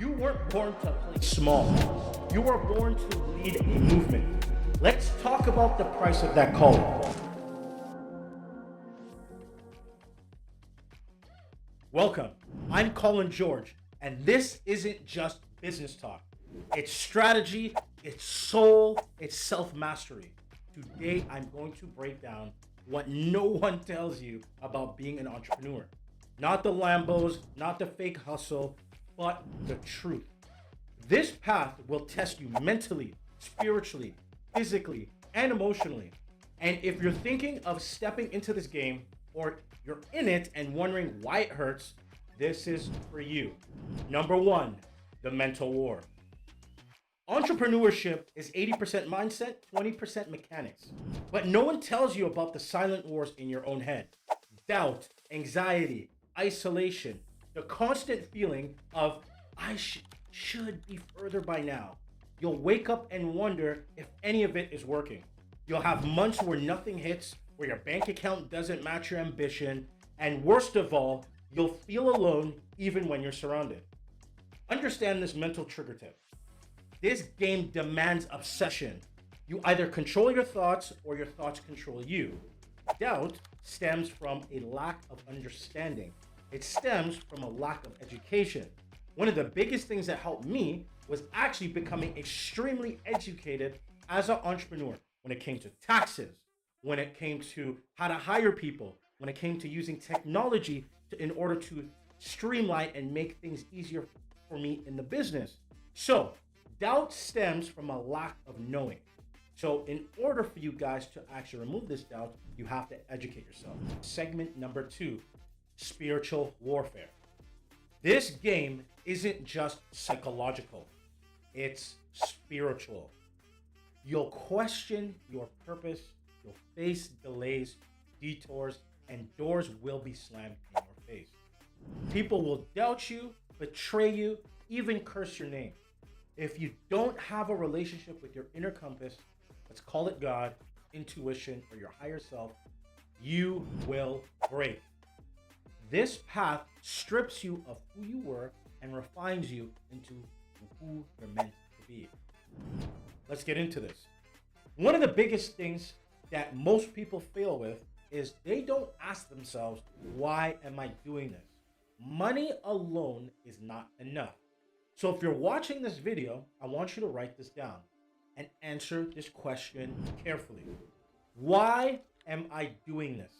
You weren't born to play small. You were born to lead a movement. Let's talk about the price of that calling. Welcome. I'm Colin George, and this isn't just business talk. It's strategy, it's soul, it's self-mastery. Today, I'm going to break down what no one tells you about being an entrepreneur. Not the Lambos, not the fake hustle, but the truth. This path will test you mentally, spiritually, physically, and emotionally. And if you're thinking of stepping into this game, or you're in it and wondering why it hurts, this is for you. Number one, the mental war. Entrepreneurship is 80% mindset, 20% mechanics. But no one tells you about the silent wars in your own head. Doubt, anxiety, isolation, the constant feeling of, I should be further by now. You'll wake up and wonder if any of it is working. You'll have months where nothing hits, where your bank account doesn't match your ambition, and worst of all, you'll feel alone even when you're surrounded. Understand this mental trigger tip. This game demands obsession. You either control your thoughts or your thoughts control you. Doubt stems from a lack of understanding. It stems from a lack of education. One of the biggest things that helped me was actually becoming extremely educated as an entrepreneur when it came to taxes, when it came to how to hire people, when it came to using technology in order to streamline and make things easier for me in the business. So, doubt stems from a lack of knowing. So in order for you guys to actually remove this doubt, you have to educate yourself. Segment number 2, spiritual warfare. This game isn't just psychological, it's spiritual. You'll question your purpose, you'll face delays, detours, and doors will be slammed in your face. People will doubt you, betray you, even curse your name. If you don't have a relationship with your inner compass, let's call it God, intuition, or your higher self, you will break. This path strips you of who you were and refines you into who you're meant to be. Let's get into this. One of the biggest things that most people fail with is they don't ask themselves, why am I doing this? Money alone is not enough. So if you're watching this video, I want you to write this down and answer this question carefully. Why am I doing this?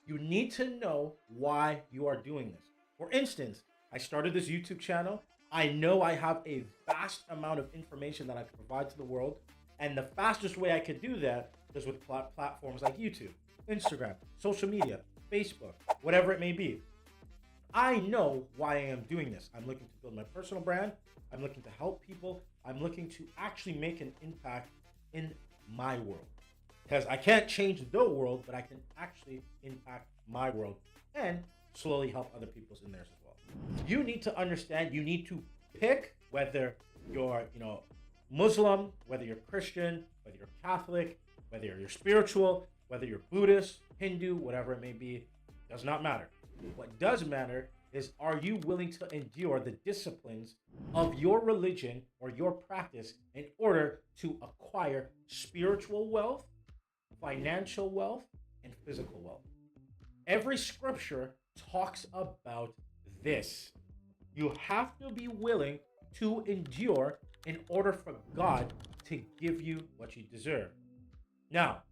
You need to know why you are doing this. For instance, I started this YouTube channel. I know I have a vast amount of information that I can provide to the world. And the fastest way I could do that is with platforms like YouTube, Instagram, social media, Facebook, whatever it may be. I know why I am doing this. I'm looking to build my personal brand. I'm looking to help people. I'm looking to actually make an impact in my world. Because I can't change the world, but I can actually impact my world and slowly help other people's in theirs as well. You need to understand, you need to pick whether you're, Muslim, whether you're Christian, whether you're Catholic, whether you're spiritual, whether you're Buddhist, Hindu, whatever it may be, does not matter. What does matter is, are you willing to endure the disciplines of your religion or your practice in order to acquire spiritual wealth, financial wealth, and physical wealth? Every scripture talks about this. You have to be willing to endure in order for God to give you what you deserve. Now,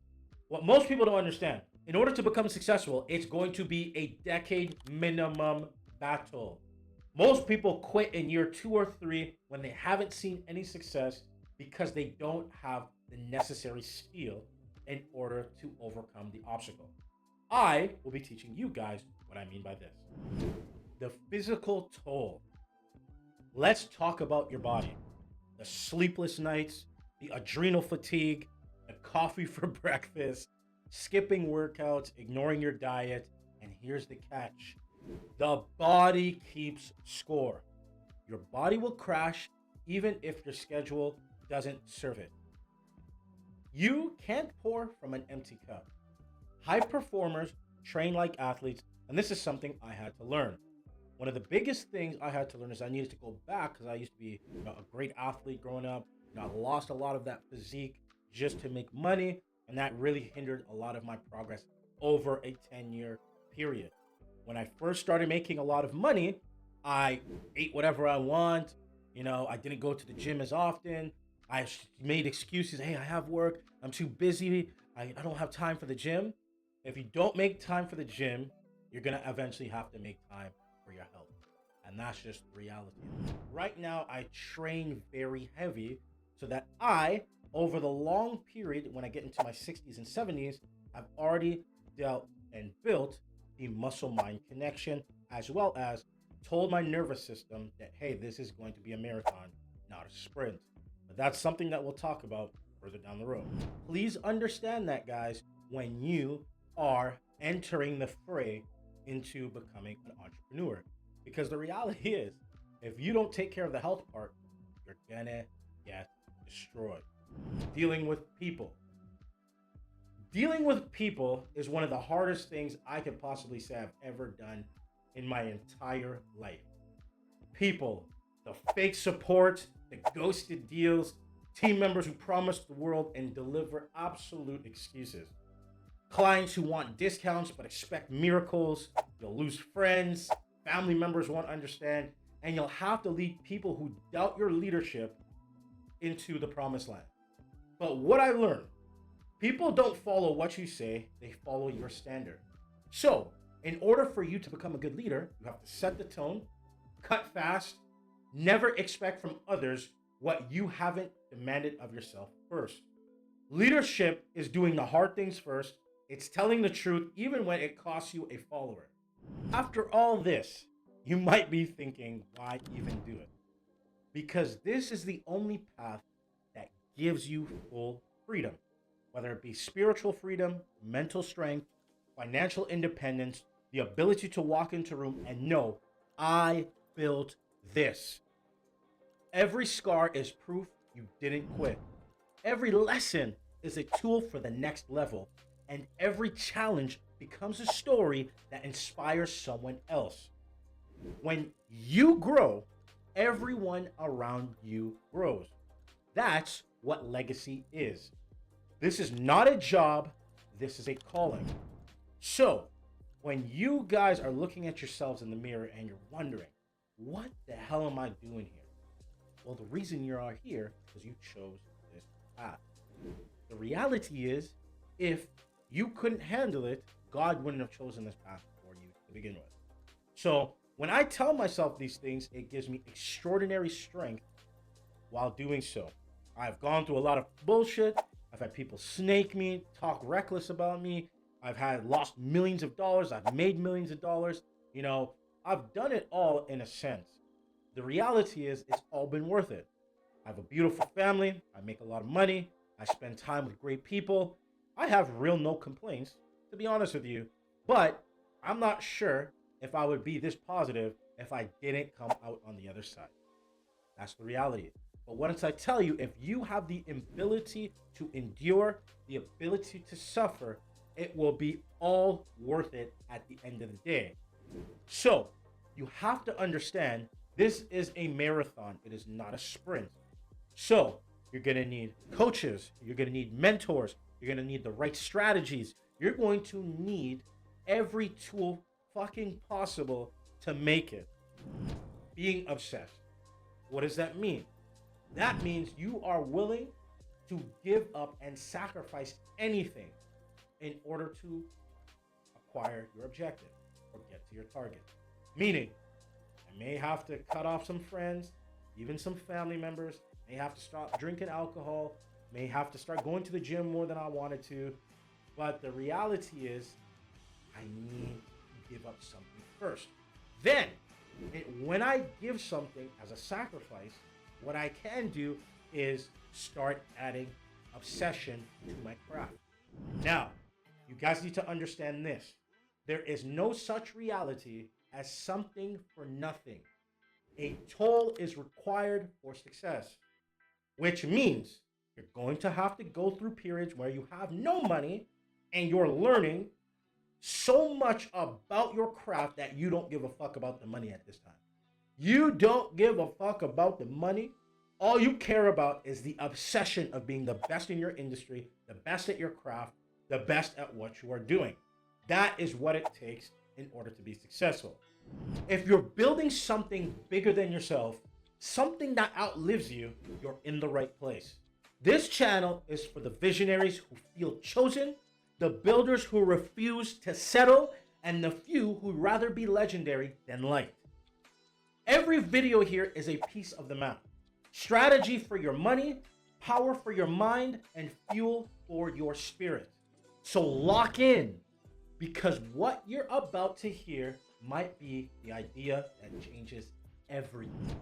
what most people don't understand, in order to become successful, it's going to be a decade minimum battle. Most people quit in year 2 or 3 when they haven't seen any success because they don't have the necessary skill in order to overcome the obstacle. I will be teaching you guys what I mean by this. The physical toll. Let's talk about your body. The sleepless nights, the adrenal fatigue, the coffee for breakfast, skipping workouts, ignoring your diet, and here's the catch. The body keeps score. Your body will crash even if your schedule doesn't serve it. You can't pour from an empty cup. High performers train like athletes, and this is something I had to learn. One of the biggest things I had to learn is I needed to go back because I used to be, a great athlete growing up. I lost a lot of that physique just to make money, and that really hindered a lot of my progress over a 10-year period. When I first started making a lot of money, I ate whatever I want. I didn't go to the gym as often. Made excuses. Hey, I have work. I'm too busy. I don't have time for the gym. If you don't make time for the gym, you're going to eventually have to make time for your health. And that's just reality. Right now, I train very heavy so that over the long period, when I get into my 60s and 70s, I've already dealt and built the muscle mind connection, as well as told my nervous system that, hey, this is going to be a marathon, not a sprint. But that's something that we'll talk about further down the road. Please understand that, guys, when you are entering the fray into becoming an entrepreneur. Because the reality is, if you don't take care of the health part, you're gonna get destroyed. Dealing with people. Dealing with people is one of the hardest things I could possibly say I've ever done in my entire life. People, the fake support, the ghosted deals, team members who promise the world and deliver absolute excuses. Clients who want discounts but expect miracles. You'll lose friends, family members won't understand, and you'll have to lead people who doubt your leadership into the promised land. But what I learned, people don't follow what you say, they follow your standard. So, in order for you to become a good leader, you have to set the tone, cut fast, never expect from others what you haven't demanded of yourself first. Leadership is doing the hard things first. It's telling the truth even when it costs you a follower. After all this, you might be thinking, why even do it? Because this is the only path that gives you full freedom, whether it be spiritual freedom, mental strength, financial independence, the ability to walk into a room and know, I built this. Every scar is proof you didn't quit. Every lesson is a tool for the next level, and every challenge becomes a story that inspires someone else. When you grow, everyone around you grows. That's what legacy is. This is not a job, this is a calling. So, when you guys are looking at yourselves in the mirror and you're wondering, what the hell am I doing here? Well, the reason you are here is you chose this path. The reality is, if you couldn't handle it, God wouldn't have chosen this path for you to begin with. So when I tell myself these things, it gives me extraordinary strength while doing so. I've gone through a lot of bullshit. I've had people snake me, talk reckless about me. I've lost millions of dollars. I've made millions of dollars. I've done it all in a sense. The reality is it's all been worth it. I have a beautiful family. I make a lot of money. I spend time with great people. I have no complaints, to be honest with you. But I'm not sure if I would be this positive if I didn't come out on the other side. That's the reality. But once I tell you, if you have the ability to endure, the ability to suffer, it will be all worth it at the end of the day. So you have to understand this is a marathon. It is not a sprint. So you're going to need coaches. You're going to need mentors. You're going to need the right strategies. You're going to need every tool fucking possible to make it. Being obsessed. What does that mean? That means you are willing to give up and sacrifice anything in order to acquire your objective or get to your target. Meaning, I may have to cut off some friends, even some family members, may have to stop drinking alcohol, may have to start going to the gym more than I wanted to. But the reality is, I need to give up something first. Then, when I give something as a sacrifice, what I can do is start adding obsession to my craft. Now, you guys need to understand this. There is no such reality as something for nothing. A toll is required for success, which means you're going to have to go through periods where you have no money and you're learning so much about your craft that you don't give a fuck about the money at this time. You don't give a fuck about the money. All you care about is the obsession of being the best in your industry, the best at your craft, the best at what you are doing. That is what it takes in order to be successful. If you're building something bigger than yourself, something that outlives you, you're in the right place. This channel is for the visionaries who feel chosen, the builders who refuse to settle, and the few who rather be legendary than liked. Every video here is a piece of the map. Strategy for your money, power for your mind, and fuel for your spirit. So lock in, because what you're about to hear might be the idea that changes everything.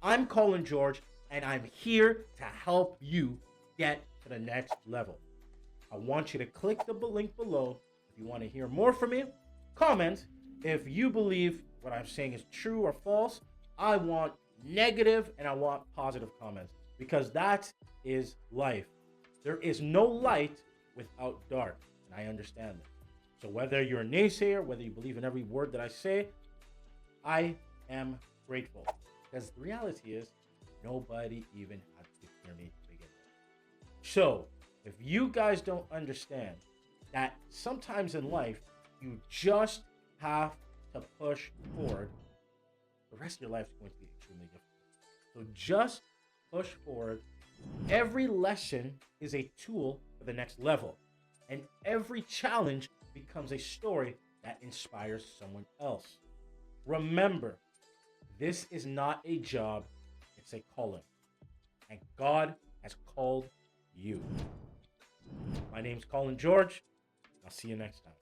I'm Colin George, and I'm here to help you get to the next level. I want you to click the link below if you want to hear more from me. Comment if you believe what I'm saying is true or false. I want negative and I want positive comments, because that is life. There is no light without dark, and I understand that. So whether you're a naysayer, whether you believe in every word that I say, I am grateful, because the reality is nobody even had to hear me to begin with. So if you guys don't understand that sometimes in life you just have to push forward, the rest of your life is going to be extremely difficult. So just push forward. Every lesson is a tool for the next level, and every challenge becomes a story that inspires someone else. Remember, this is not a job, it's a calling, and God has called you. My name's Colin George. I'll see you next time.